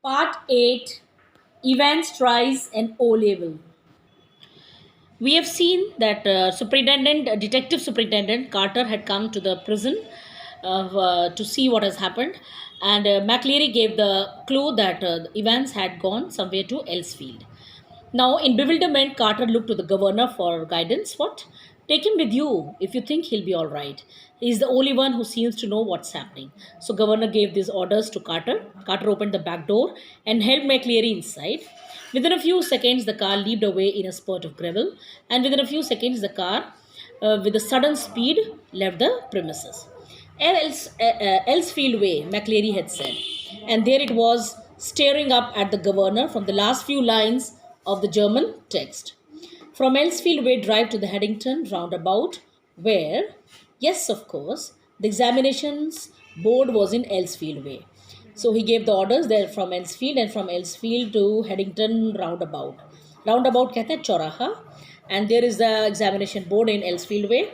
Part 8, Evans tries an O level. We have seen that Detective Superintendent Carter had come to the prison to see what has happened, and McLeary gave the clue that Evans had gone somewhere to Elsfield. Now, in bewilderment, Carter looked to the governor for guidance. What? Take him with you if you think he'll be all right. He's the only one who seems to know what's happening. So, governor gave these orders to Carter. Carter opened the back door and held McLeary inside. Within a few seconds, the car leaped away in a spurt of gravel, and within a few seconds, the car, with a sudden speed, left the premises. Elsfield Way, McLeary had said, and there it was, staring up at the governor from the last few lines of the German text. From Elsfield Way drive to the Haddington roundabout, where, yes, of course, the examinations board was in Elsfield Way. So he gave the orders there from Elsfield, and from Elsfield to Haddington roundabout. Roundabout कहते हैं चौराहा, and there is the examination board in Elsfield Way.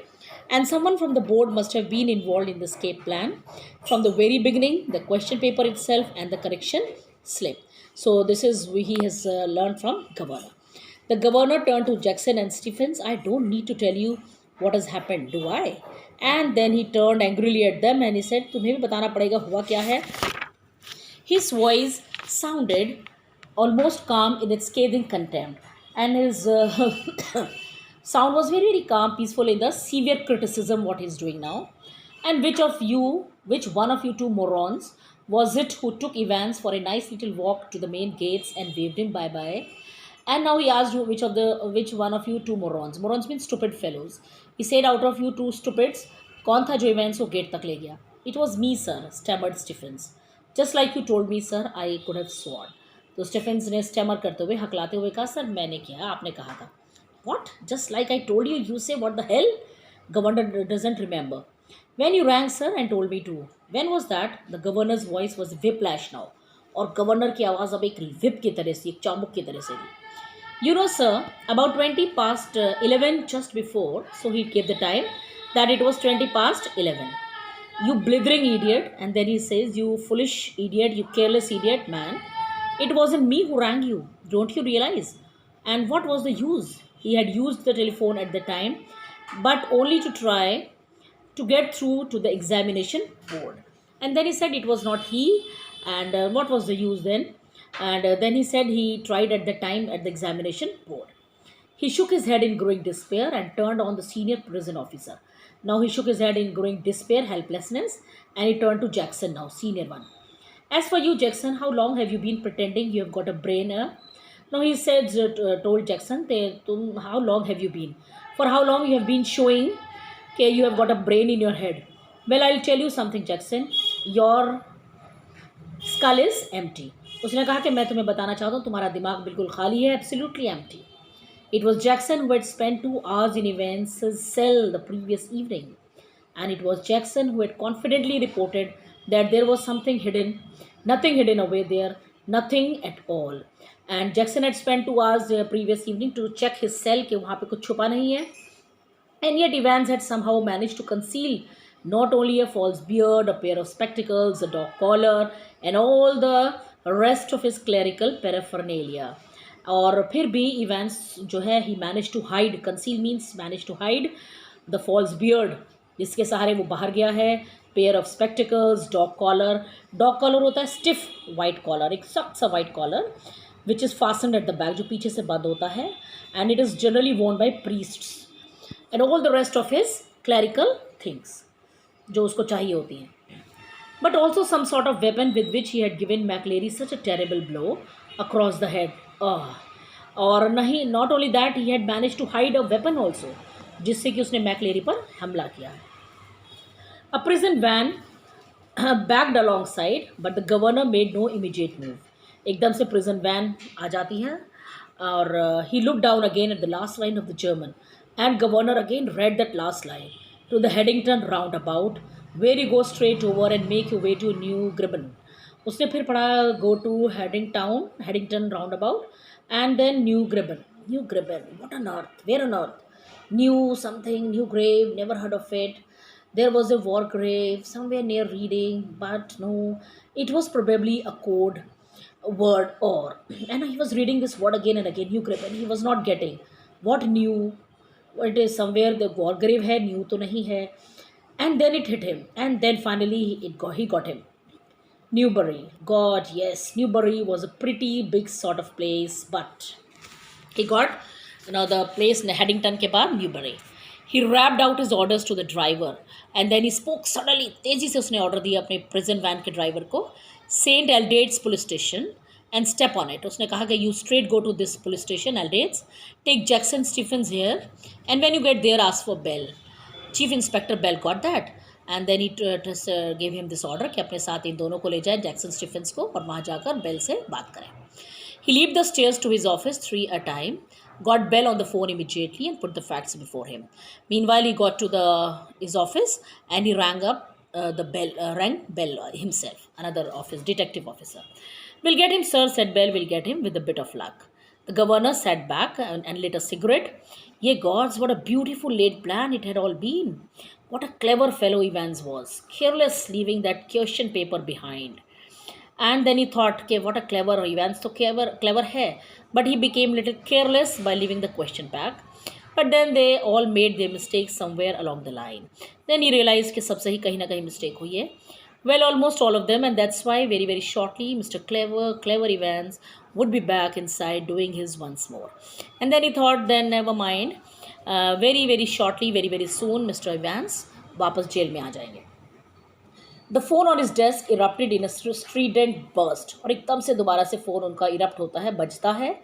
And someone from the board must have been involved in the escape plan from the very beginning, the question paper itself, and the correction slip. So this is he has learned from governor. The governor turned to Jackson and Stephens. I don't need to tell you what has happened, do I? And then he turned angrily at them and he said, तुम्हें भी बताना पड़ेगा हुआ क्या है. His voice sounded almost calm in its scathing contempt, and his sound was very, very calm, peaceful in the severe criticism what he's doing now. And which one of you two morons was it who took Evans for a nice little walk to the main gates and waved him bye bye? And now he asked you which one of you two morons. Morons means stupid fellows. He said, out of you two stupids, कौन था जो Evans को gate तक ले गया? It was me, sir, stammered Stephens. Just like you told me, sir, I could have sworn. तो Stephen's ने stammer करते हुए हकलाते हुए कहा, सर मैंने किया, आपने कहा था. What? Just like I told you, you say what the hell? Governor doesn't remember. When you rang, sir, and told me to. When was that? The governor's voice was whiplash now. और governor की आवाज़ अब एक whip की तरह से, एक चाबुक की तरह से थी. You know, sir, about 20 past 11 just before, so he gave the time, that it was 20 past 11. You blithering idiot. And then he says, you foolish idiot, you careless idiot, man. It wasn't me who rang you. Don't you realize? And what was the use? He had used the telephone at the time, but only to try to get through to the examination board. And then he said it was not he. And what was the use then? And then he said he tried at the time at the examination board. He shook his head in growing despair and turned on the senior prison officer. Now he shook his head in growing despair, helplessness, and he turned to Jackson now, senior one. As for you, Jackson, how long have you been pretending you have got a brain? Now he said, told Jackson, how long have you been? For how long you have been showing that you have got a brain in your head? Well, I'll tell you something, Jackson. Your skull is empty. उसने कहा कि मैं तुम्हें बताना चाहता हूँ तुम्हारा दिमाग बिल्कुल खाली है, absolutely empty. It was Jackson who had spent 2 hours in Evans's cell the previous evening, and it was Jackson who had confidently reported that there was something hidden, nothing hidden away there, nothing at all. And Jackson had spent 2 hours the previous evening to check his cell कि वहाँ पे कुछ छुपा नहीं है. And yet Evans had somehow managed to conceal not only a false beard, a pair of spectacles, a dog collar, and all the rest of his clerical paraphernalia. और फिर भी इवेंस जो है ही manage to hide, conceal means manage to hide the false beard जिसके सहारे वो बाहर गया है, pair of spectacles, dog collar होता है स्टिफ वाइट कॉलर, एक सख्त सा white collar which is fastened at the back, जो पीछे से बंद होता है, and it is generally worn by priests, and all the rest of his clerical things जो उसको चाहिए होती हैं. But also some sort of weapon with which he had given McLeary such a terrible blow across the head. और नहीं, not only that, he had managed to hide a weapon also, जिससे कि उसने मैकलेरी पर हमला किया है. A prison van backed alongside, but the governor made no immediate move. एकदम से prison van आ जाती है और he looked down again at the last line of the German, and governor again read that last line, to the Haddington roundabout, where you go straight over and make your way to New Gribben. उसने फिर पढ़ा go to Haddington roundabout and then New Gribben. New Gribben, what on earth? Where on earth? New something, new grave, never heard of it. There was a war grave somewhere near Reading, but no, it was probably a code. word or. And he was reading this word again and again, new grave, and he was not getting what new. It is somewhere the war grave hai, new to nahi hai. And then it hit him, and then finally he got him. Newbury. God, yes, Newbury was a pretty big sort of place, but he got, the place in Haddington के बाद Newbury. He rapped out his orders to the driver, and then he spoke suddenly. तेजी से उसने order दिया अपने prison van के driver को, Saint Aldate's police station and step on it. उसने कहा कि you straight go to this police station, Aldate's, take Jackson Stephens here, and when you get there, ask for Bell. Chief Inspector Bell got that, and then he gave him this order कि अपने साथ इन दोनों को ले जाए Jackson Stephen's को, और वहाँ जाकर बेल से बात करें. He leaped the stairs to his office 3 a time, got Bell on the phone immediately and put the facts before him. Meanwhile, he got to his office and he rang Bell himself, another office detective officer. "We'll get him, sir," said Bell. "We'll get him with a bit of luck." The governor sat back and lit a cigarette. Ye gods, what a beautiful laid plan it had all been. What a clever fellow Evans was, careless leaving that question paper behind. And then he thought, okay, what a clever Evans, so clever hai. But he became a little careless by leaving the question back. But then they all made their mistakes somewhere along the line. Then he realized कि सबसे ही कहीं ना कहीं mistake हुई है. Well, almost all of them, and that's why very, very shortly, Mr. Clever Evans would be back inside doing his once more. And then he thought, then never mind. Very, very shortly, very, very soon, Mr. Evans वापस jail में आ जाएंगे. The phone on his desk erupted in a strident burst. और एकदम से दोबारा से phone उनका erupt होता है, बजता है,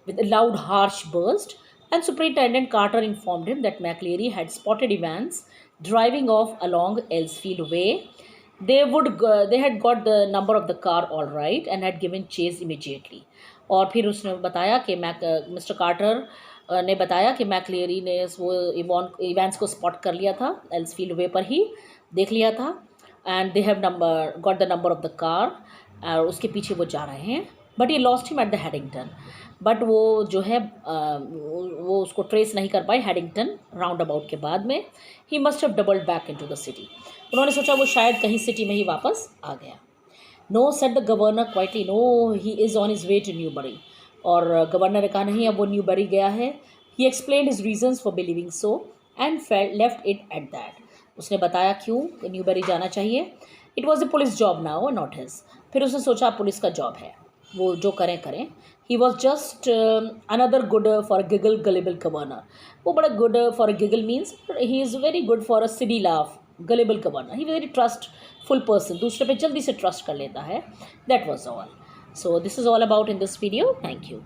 with a loud, harsh burst. And Superintendent Carter informed him that McLeary had spotted Evans driving off along Elsfield Way. They had got the number of the car all right and had given chase immediately. और फिर उसने बताया कि mister quarter ने बताया कि McLeary ने वो इवांस को स्पॉट कर लिया था, एल्सफील्ड वे पर ही देख लिया था, and they have got the number of the car, और उसके पीछे वो जा रहे हैं. बट ये lost him at the Haddington. But वो जो है वो उसको ट्रेस नहीं कर पाए हैडिंगटन राउंड अबाउट के बाद में. He must have doubled back into the city. उन्होंने सोचा वो शायद कहीं सिटी में ही वापस आ गया. No, said the governor quietly. No, he is on his way to Newbury. और गवर्नर ने कहा नहीं, अब वो न्यूबरी गया है. He explained his reasons for believing so and left it at that. उसने बताया क्यों न्यूबरी जाना चाहिए. It was a police job now, not his. फिर उसने सोचा पुलिस का जॉब है, वो जो करें करें. He was just another good for a giggle गलेबल governor. वो बड़ा good for a giggle means he is very good for a silly laugh गलेबल governor. He very trustful person, दूसरे पे जल्दी से ट्रस्ट कर लेता है. That was all. So this is all about in this video. Thank you.